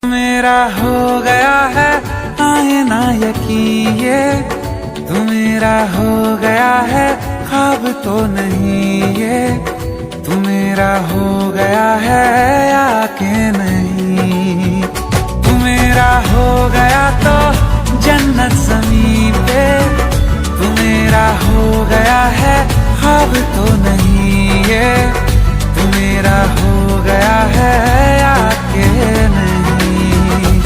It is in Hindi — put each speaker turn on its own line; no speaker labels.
मेरा हो गया है आए ना यकीन ये, तू मेरा हो गया है ख्वाब तो नहीं ये, तू मेरा हो गया है आके नहीं। तू मेरा हो गया तो जन्नत ज़मीन पे, तू मेरा हो गया है ख्वाब तो